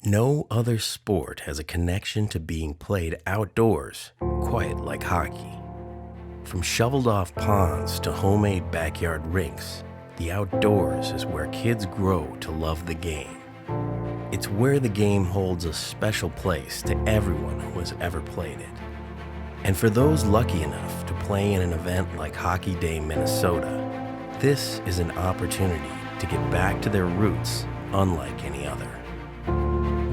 No other sport has a connection to being played outdoors quite like hockey. From shoveled-off ponds to homemade backyard rinks, the outdoors is where kids grow to love the game. It's where the game holds a special place to everyone who has ever played it. And for those lucky enough to play in an event like Hockey Day Minnesota, this is an opportunity to get back to their roots unlike any other.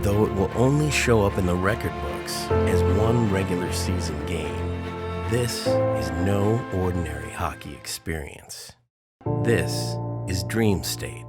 Though it will only show up in the record books as one regular season game, this is no ordinary hockey experience. This is Dream State.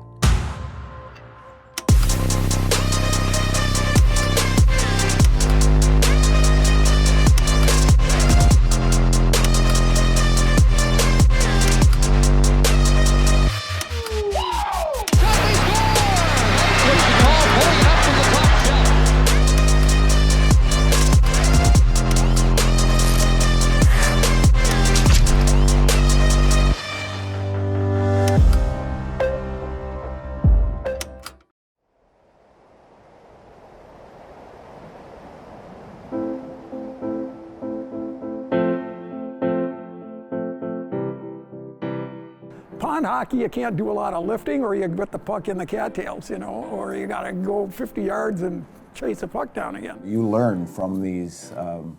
Pond hockey, you can't do a lot of lifting, or you put the puck in the cattails, or you got to go 50 yards and chase the puck down again. You learn from these,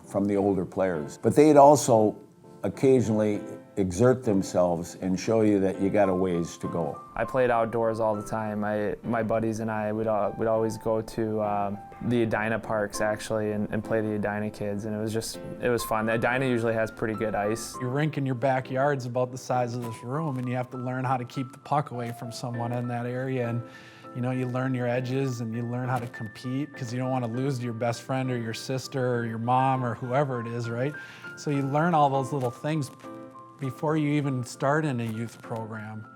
from the older players, but they'd also occasionally exert themselves and show you that you got a ways to go. I played outdoors all the time. My buddies and I would always go to the Edina parks actually and play the Edina kids, and it was fun. The Edina usually has pretty good ice. Your rink in your backyard's about the size of this room, and you have to learn how to keep the puck away from someone in that area. And you learn your edges and you learn how to compete, because you don't want to lose to your best friend or your sister or your mom or whoever it is, right? So you learn all those little things before you even start in a youth program.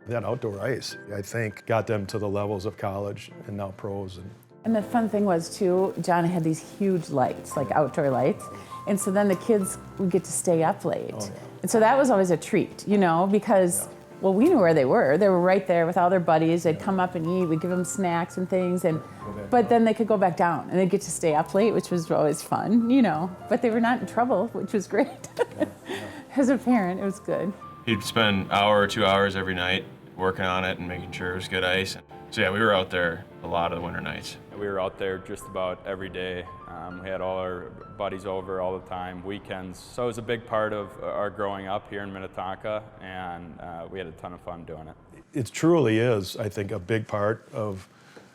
That outdoor ice, I think, got them to the levels of college and now pros. And the fun thing was too, John had these huge lights, like outdoor lights, and so then the kids would get to stay up late. Oh, yeah. And so that was always a treat, because, well, we knew where they were. They were right there with all their buddies. They'd come up and eat. We'd give them snacks and things, but then they could go back down and they'd get to stay up late, which was always fun, But they were not in trouble, which was great. As a parent, it was good. He'd spend an hour or 2 hours every night working on it and making sure it was good ice. So yeah, we were out there a lot of the winter nights. We were out there just about every day. We had all our buddies over all the time, weekends. So it was a big part of our growing up here in Minnetonka, and we had a ton of fun doing it. It truly is, I think, a big part of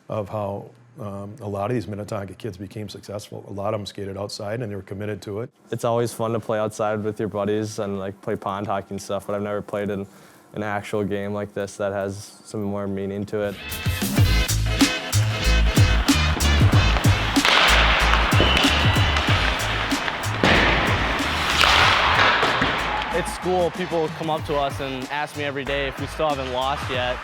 how a lot of these Minnetonka kids became successful. A lot of them skated outside and they were committed to it. It's always fun to play outside with your buddies and play pond hockey and stuff, but I've never played in an actual game like this that has some more meaning to it. At school, people come up to us and ask me every day if we still haven't lost yet.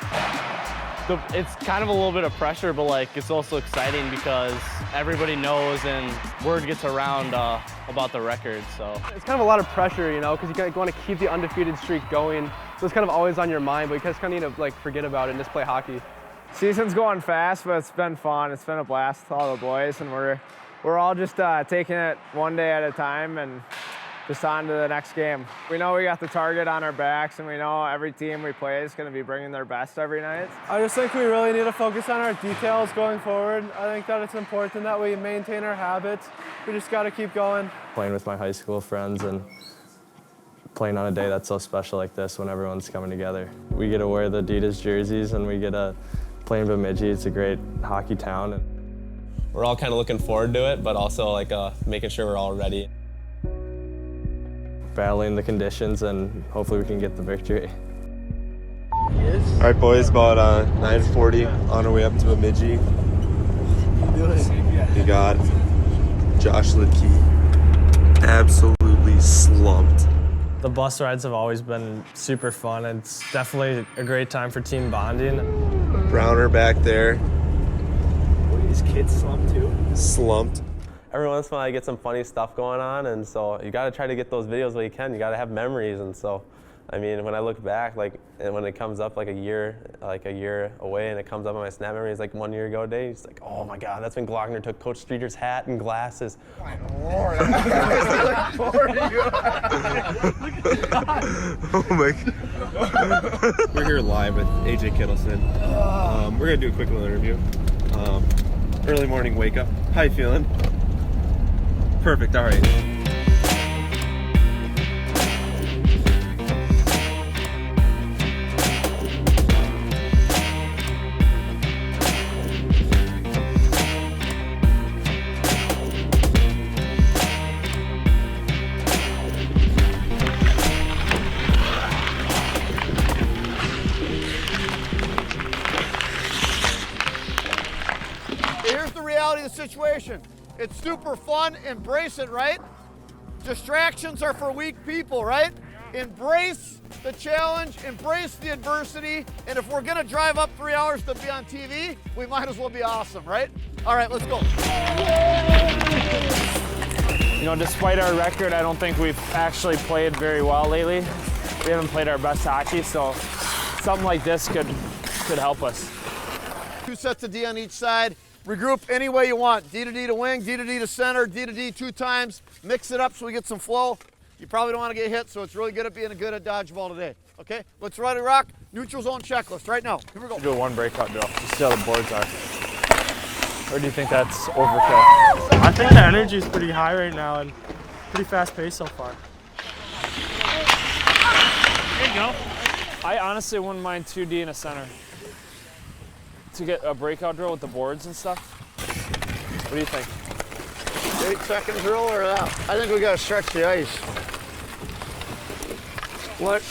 It's kind of a little bit of pressure, but it's also exciting because everybody knows and word gets around about the record. So it's kind of a lot of pressure, because you want to keep the undefeated streak going. So it's kind of always on your mind, but you just kind of need to forget about it and just play hockey. Season's going fast, but it's been fun. It's been a blast with all the boys, and we're all just taking it one day at a time and just on to the next game. We know we got the target on our backs, and we know every team we play is going to be bringing their best every night. I just think we really need to focus on our details going forward. I think that it's important that we maintain our habits. We just got to keep going. Playing with my high school friends and playing on a day that's so special like this when everyone's coming together. We get to wear the Adidas jerseys and we get to play in Bemidji. It's a great hockey town. We're all kind of looking forward to it, but also making sure we're all ready. Battling the conditions, and hopefully we can get the victory. All right, boys, about 9:40 on our way up to Bemidji. We got Josh Lidkey absolutely slumped. The bus rides have always been super fun. It's definitely a great time for team bonding. Browner back there. These kids slumped too? Slumped. Every once in a while I get some funny stuff going on, and so you got to try to get those videos while you can. You got to have memories, and so I mean, when I look back, like, and when it comes up like a year away, and it comes up on my snap memory, it's like 1 year ago today. It's like, oh my God, that's when Glockner took Coach Streeter's hat and glasses. Oh my God. We're here live with AJ Kittleson. We're gonna do a quick little interview. Early morning wake up. How you feeling? Perfect. All right. Here's the reality of the situation. It's super fun, embrace it, right? Distractions are for weak people, right? Embrace the challenge, embrace the adversity, and if we're gonna drive up 3 hours to be on TV, we might as well be awesome, right? All right, let's go. You know, despite our record, I don't think we've actually played very well lately. We haven't played our best hockey, so something like this could help us. 2 sets of D on each side. Regroup any way you want. D to D to wing, D to D to center, D to D 2 times. Mix it up so we get some flow. You probably don't want to get hit, so it's really good at being good at dodgeball today. Okay, let's ready rock. Neutral zone checklist right now. Here we go. Do a 1 breakout drill, just see how the boards are. Or do you think that's overkill? I think the energy is pretty high right now and pretty fast paced so far. There you go. I honestly wouldn't mind 2D in a center. To get a breakout drill with the boards and stuff. What do you think? 8-second drill or that? I think we got to stretch the ice. What?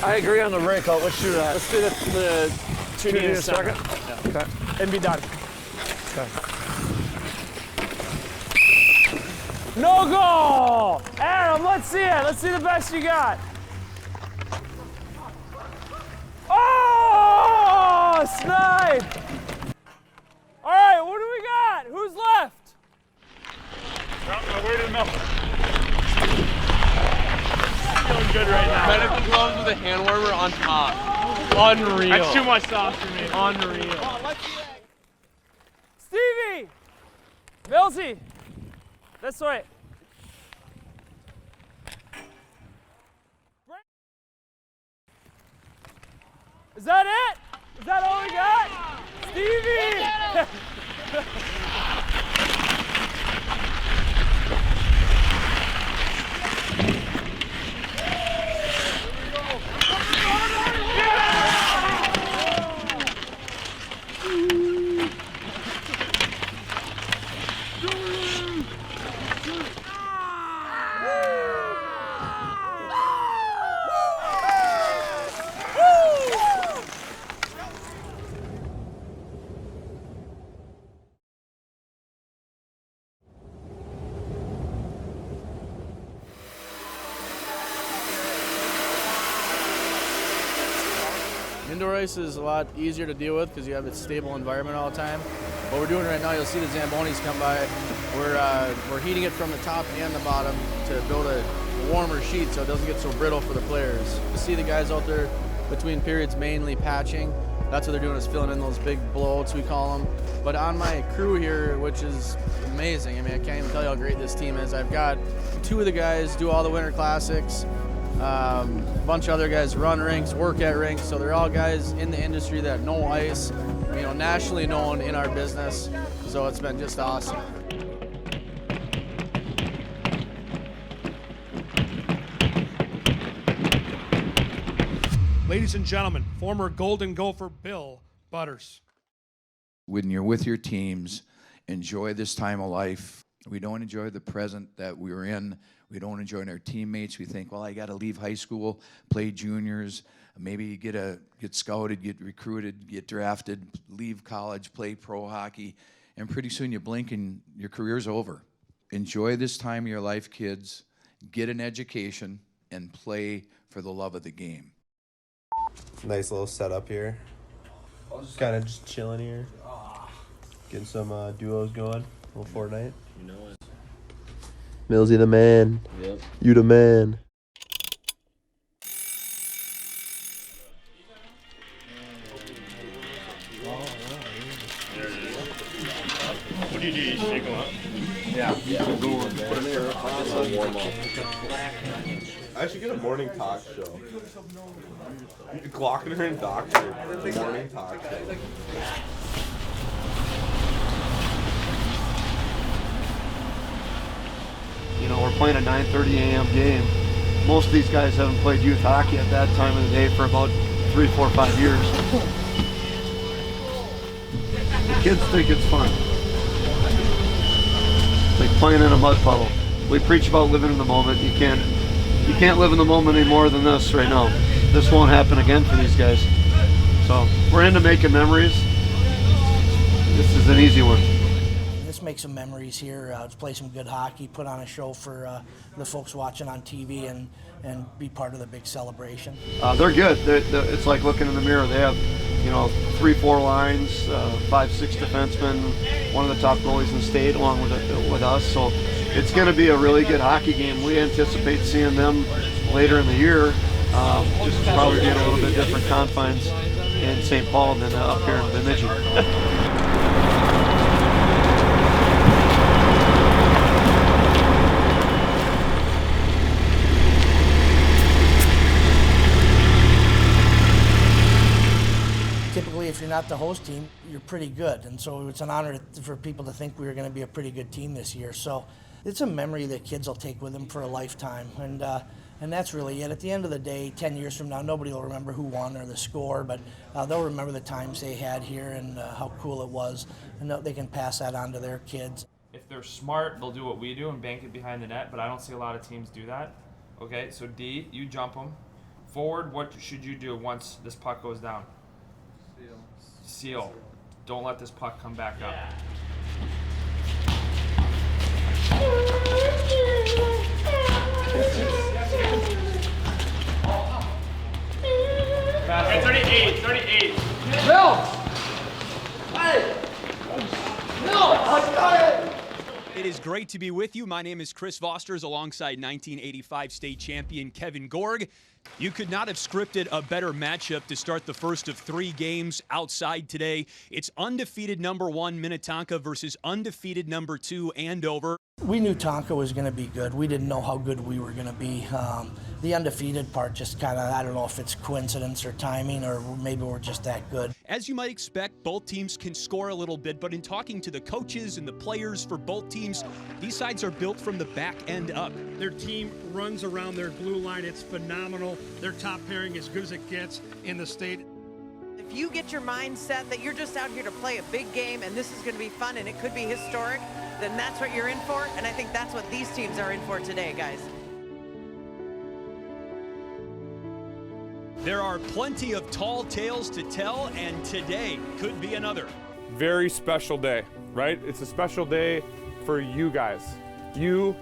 I agree on the breakout. Let's do that. Let's do the 2D in a center. Yeah. Okay. And be done. Okay. No goal! Adam, let's see it. Let's see the best you got. Oh, snipe! All right, what do we got? Who's left? Where did Mel? Feeling good right now. Medical gloves with a hand warmer on top. Unreal. That's too much sauce for me. Unreal. Stevie! Millsy! This way. Is that it? Is that all we got? Stevie! Indoor ice is a lot easier to deal with because you have a stable environment all the time. What we're doing right now, you'll see the Zambonis come by. We're heating it from the top and the bottom to build a warmer sheet so it doesn't get so brittle for the players. You see the guys out there between periods mainly patching. That's what they're doing, is filling in those big blowouts, we call them. But on my crew here, which is amazing, I mean, I can't even tell you how great this team is. I've got 2 of the guys do all the winter classics. A bunch of other guys run rinks, work at rinks, so they're all guys in the industry that know ice, you know, nationally known in our business. So it's been just awesome. Ladies and gentlemen, former Golden Gopher Bill Butters. When you're with your teams, enjoy this time of life. We don't enjoy the present that we're in. We don't enjoy our teammates. We think, well, I got to leave high school, play juniors, maybe get scouted, get recruited, get drafted, leave college, play pro hockey, and pretty soon you blink and your career's over. Enjoy this time of your life, kids. Get an education and play for the love of the game. Nice little setup here. Kind of just chilling here. Getting some duos going. A little Fortnite. You know it. Millsy the man. Yep. You the man. What do? You shake them up? Yeah. Put them in your pocket, warm up. I should get a morning talk show. Glockner and Doctor. Morning talk show. You know, we're playing a 9:30 a.m. game. Most of these guys haven't played youth hockey at that time of the day for about 3, 4, 5 years. The kids think it's fun. It's like playing in a mud puddle. We preach about living in the moment. You can't live in the moment any more than this right now. This won't happen again for these guys. So we're into making memories. This is an easy one. Let's make some memories here. Let's play some good hockey, put on a show for the folks watching on TV, and be part of the big celebration. They're good. It's like looking in the mirror. They have, 3, 4 lines, 5, 6 defensemen, one of the top goalies in the state along with us. So it's going to be a really good hockey game. We anticipate seeing them later in the year, just probably being a little bit different confines in St. Paul than up here in Bemidji. Typically, if you're not the host team, you're pretty good. And so it's an honor for people to think we were going to be a pretty good team this year. So it's a memory that kids will take with them for a lifetime. And that's really it. At the end of the day, 10 years from now, nobody will remember who won or the score, but they'll remember the times they had here and how cool it was. And they can pass that on to their kids. If they're smart, they'll do what we do and bank it behind the net, but I don't see a lot of teams do that. Okay, so D, you jump them. Forward, what should you do once this puck goes down? Seal. Don't let this puck come back up. Hey, 38. Bill! Hey! Bill! I got it! It is great to be with you. My name is Chris Vosters alongside 1985 state champion Kevin Gorg. You could not have scripted a better matchup to start the first of 3 games outside today. It's undefeated #1 Minnetonka versus undefeated #2 Andover. We knew Tonka was going to be good. We didn't know how good we were going to be. The undefeated part just kind of, I don't know if it's coincidence or timing or maybe we're just that good. As you might expect, both teams can score a little bit, but in talking to the coaches and the players for both teams, these sides are built from the back end up. Their team runs around their blue line. It's phenomenal. Their top pairing as good as it gets in the state. If you get your mind set that you're just out here to play a big game and this is going to be fun and it could be historic, then that's what you're in for, and I think that's what these teams are in for today, guys. There are plenty of tall tales to tell, and today could be another. Very special day, right? It's a special day for you guys.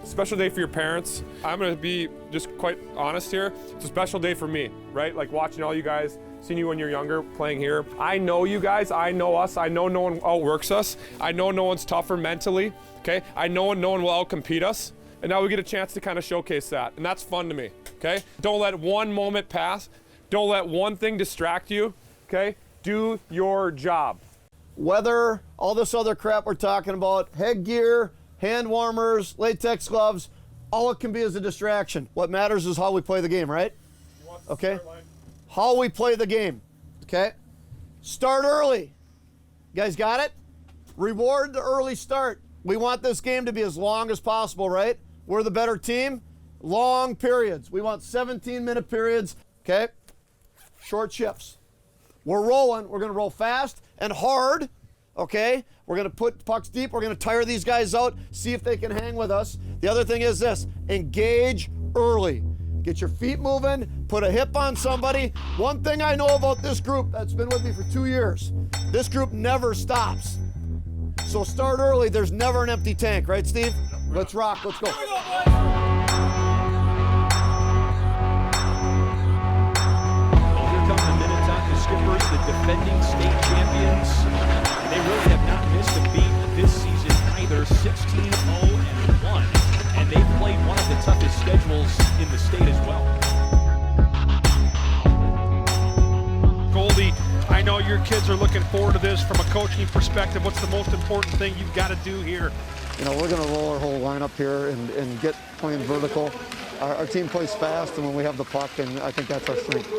Special day for your parents. I'm gonna be just quite honest here. It's a special day for me, right? Like watching all you guys, seeing you when you're younger, playing here. I know you guys, I know us, I know no one outworks us. I know no one's tougher mentally, okay? I know no one will outcompete us. And now we get a chance to kind of showcase that, and that's fun to me, okay? Don't let one moment pass. Don't let one thing distract you, okay? Do your job. Weather, all this other crap we're talking about, headgear, hand warmers, latex gloves, all it can be is a distraction. What matters is how we play the game, right? Okay? How we play the game, okay? Start early. You guys got it? Reward the early start. We want this game to be as long as possible, right? We're the better team. Long periods. We want 17-minute periods, okay? Short shifts. We're rolling. We're going to roll fast and hard, okay? We're going to put pucks deep. We're going to tire these guys out, see if they can hang with us. The other thing is this, engage early. Get your feet moving, put a hip on somebody. One thing I know about this group that's been with me for 2 years, this group never stops. So start early. There's never an empty tank, right, Steve? Let's rock. Let's go. Skippers, the defending state champions. They really have not missed a beat this season either, 16-0-1. And they've played one of the toughest schedules in the state as well. Goldie, I know your kids are looking forward to this from a coach coaching perspective, what's the most important thing you've got to do here? You know, we're going to roll our whole lineup here and get playing vertical. Our team plays fast, and when we have the puck, and I think that's our strength.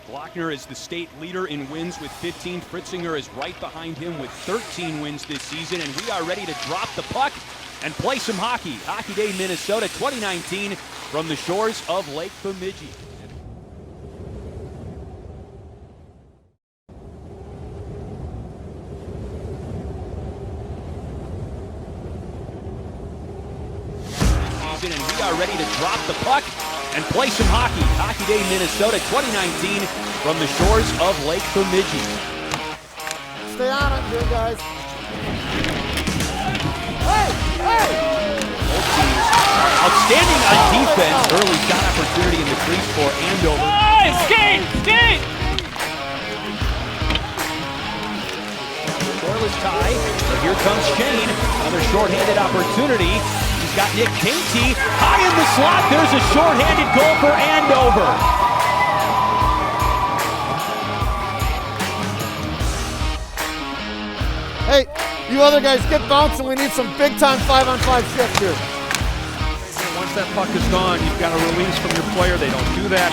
Glockner is the state leader in wins with 15. Fritzinger is right behind him with 13 wins this season, and we are ready to drop the puck and play some hockey. Hockey Day Minnesota 2019 from the shores of Lake Bemidji. And we are ready to drop the puck and play some hockey. Hockey Day Minnesota 2019 from the shores of Lake Bemidji. Stay on it, good guys. Hey! Hey! Both teams are outstanding on defense. Early shot opportunity in the crease for Andover. Hey, skate! Skate! Scoreless tie, but here comes Shane. Another shorthanded opportunity. He's got Nick Canty high in the slot. There's a shorthanded goal for Andover. Hey, you other guys get bouncing. We need some big-time 5-on-5 shift here. Once that puck is gone, you've got to release from your player. They don't do that.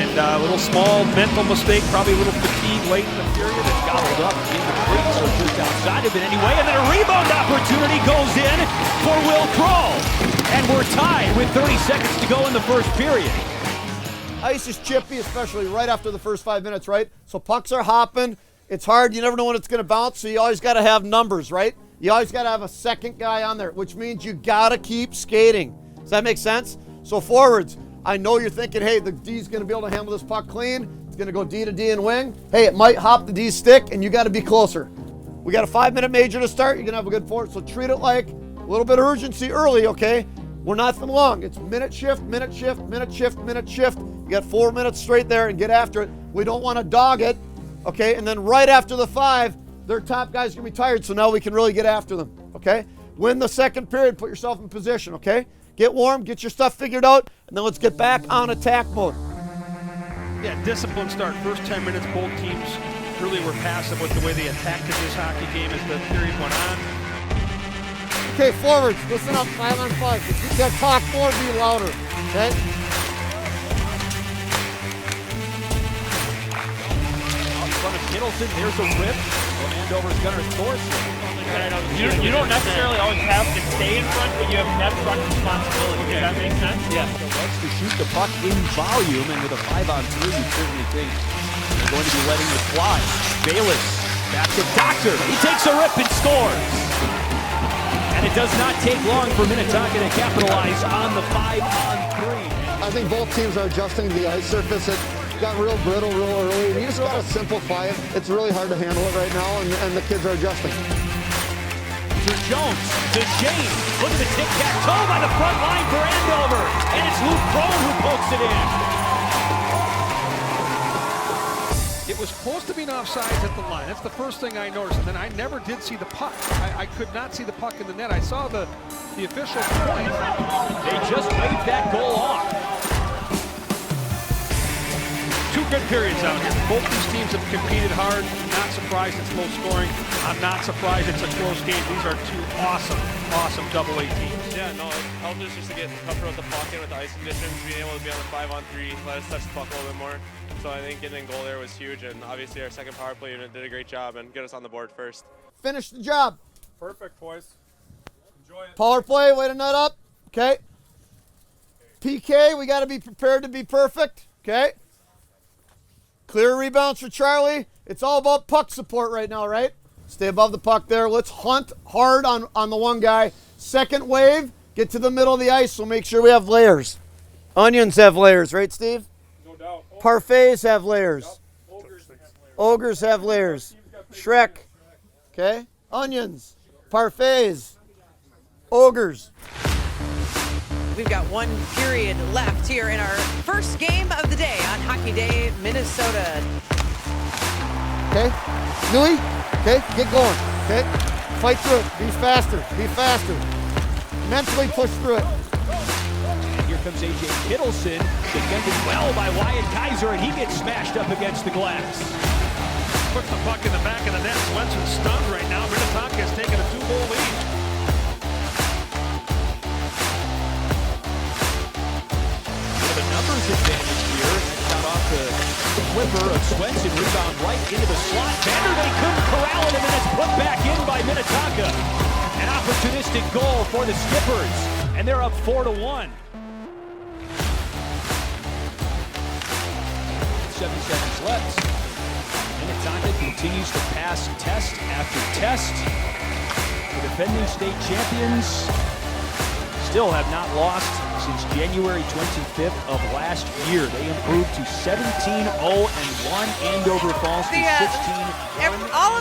And a little small mental mistake, probably a little fatigue late in the period. It's gobbled up in the crease, so just outside of it anyway. And then a rebound opportunity goes in for Will Kroll. And we're tied with 30 seconds to go in the first period. Ice is chippy, especially right after the first 5 minutes, right? So pucks are hopping. It's hard. You never know when it's going to bounce, so you always got to have numbers, right? You always got to have a second guy on there, which means you got to keep skating. Does that make sense? So forwards, I know you're thinking, hey, the D's going to be able to handle this puck clean. It's going to go D to D and wing. Hey, it might hop the D stick, and you got to be closer. We got a 5-minute major to start. You're going to have a good forward, so treat it like a little bit of urgency early, okay? We're nothing long. It's minute shift, minute shift, minute shift, minute shift. You got 4 minutes straight there and get after it. We don't want to dog it, okay? And then right after the 5, their top guys are going to be tired, so now we can really get after them, okay? Win the second period, put yourself in position, okay? Get warm, get your stuff figured out, and then let's get back on attack mode. Yeah, discipline start. First 10 minutes, both teams really were passive with the way they attacked in this hockey game as the period went on. Okay, forwards, listen up, 5-on-5. If you can talk more, be louder, okay? Out in front of Kittleson, there's a rip from Andover's Gunnar Thorson. You don't necessarily always have to stay in front, but you have net front responsibility. Does that make sense? Yeah. So wants to shoot the puck in volume, and with a 5-on-3, you certainly think they're going to be letting it fly. Bayless back to Doctor. He takes a rip and scores. And it does not take long for Minnetonka to capitalize on the 5-on-3. I think both teams are adjusting to the ice surface. It got real brittle real early, and you just got to simplify it. It's really hard to handle it right now, and the kids are adjusting. To Jones, to James, look at the tic-tac-toe by the front line for Andover, and it's Luke Crone who pokes it in. It was supposed to be an offsides at the line. That's the first thing I noticed, and then I never did see the puck. I could not see the puck in the net. I saw the official point. They just waved that goal off. 2 good periods out here. Both these teams have competed hard. Not surprised it's low scoring. I'm not surprised it's a close game. These are 2 awesome double-A teams. Yeah, no, it helped us just to get tougher with the puck and with the ice conditions, being able to be on the 5-on-3, let us touch the puck a little bit more. So I think getting a goal there was huge, and obviously our second power play unit did a great job and get us on the board first. Finish the job. Perfect, boys. Enjoy it. Power play, way to nut up, okay? PK, we got to be prepared to be perfect, okay? Clear rebounds for Charlie. It's all about puck support right now, right? Stay above the puck there. Let's hunt hard on the one guy. Second wave, get to the middle of the ice, so make sure we have layers. Onions have layers, right, Steve? No doubt. Parfaits have layers. Yep. Ogres have layers. Shrek, okay? Onions, parfaits, ogres. We've got 1 period left here in our first game of the day on Hockey Day, Minnesota. Okay, Louis, okay, get going, okay? Fight through it, be faster. Mentally push through it. And here comes A.J. Kittleson, defended well by Wyatt Kaiser, and he gets smashed up against the glass. puts the puck in the back of the net. Swenson's stunned right now. Minnetonka has taken a 2-goal lead. With a numbers advantage here. Got off the flipper of Swenson. Rebound right into the slot. Vanderlei couldn't corral it, and then it's put back in by Minnetonka. An opportunistic goal for the Skippers, and they're up 4-1. 7 seconds left. Minnetonka continues to pass test after test. The defending state champions still have not lost since January 25th of last year. They improved to 17-0-1. Andover falls to 16-1. All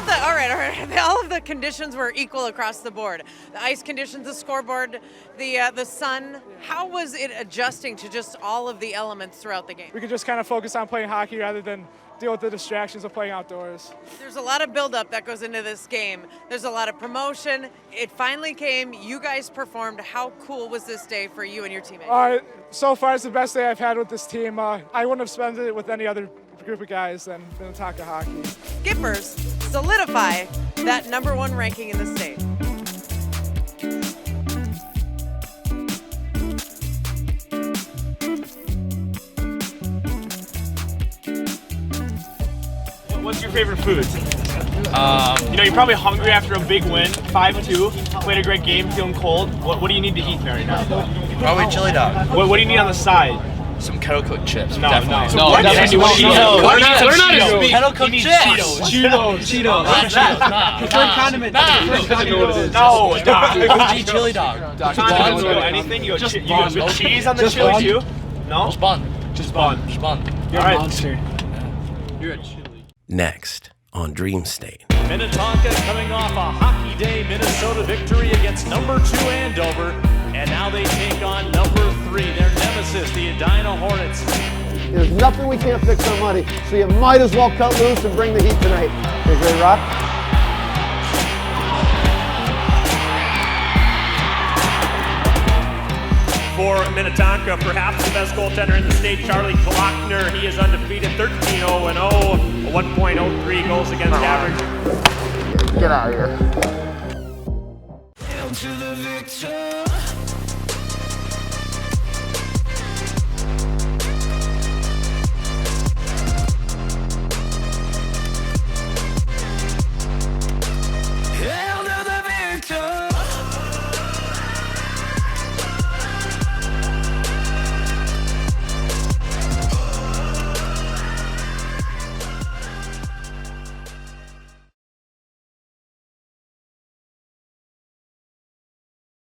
of the conditions were equal across the board. The ice conditions, the scoreboard, the sun. How was it adjusting to just all of the elements throughout the game? We could just kind of focus on playing hockey rather than deal with the distractions of playing outdoors. There's a lot of buildup that goes into this game. There's a lot of promotion. It finally came. You guys performed. How cool was this day for you and your teammates? So far, it's the best day I've had with this team. I wouldn't have spent it with any other group of guys than Minnetonka hockey. Skippers solidify that #1 ranking in the state. What's your favorite food? You're probably hungry after a big win, 5-2. Played a great game, feeling cold. What do you need to eat right now? Probably chili dog. What do you need on the side? Some kettle cooked chips. No. Learn how to speak. Kettle cooked chips. Cheetos. Preferred condiment. No. OG chili dog. Anything? You got cheese on the chili too? No. Just bun. You're a monster. You're a chili. Next on Dream State. Minnetonka coming off a Hockey Day Minnesota victory against #2 Andover, and now they take on #3, their nemesis, the Edina Hornets. There's nothing we can't fix on money, so you might as well cut loose and bring the heat tonight. Okay, great, Rock? For Minnetonka, perhaps the best goaltender in the state, Charlie Klockner. He is undefeated, 13-0-0, a 1.03 goals against average. Get out of here. Hail to the victor.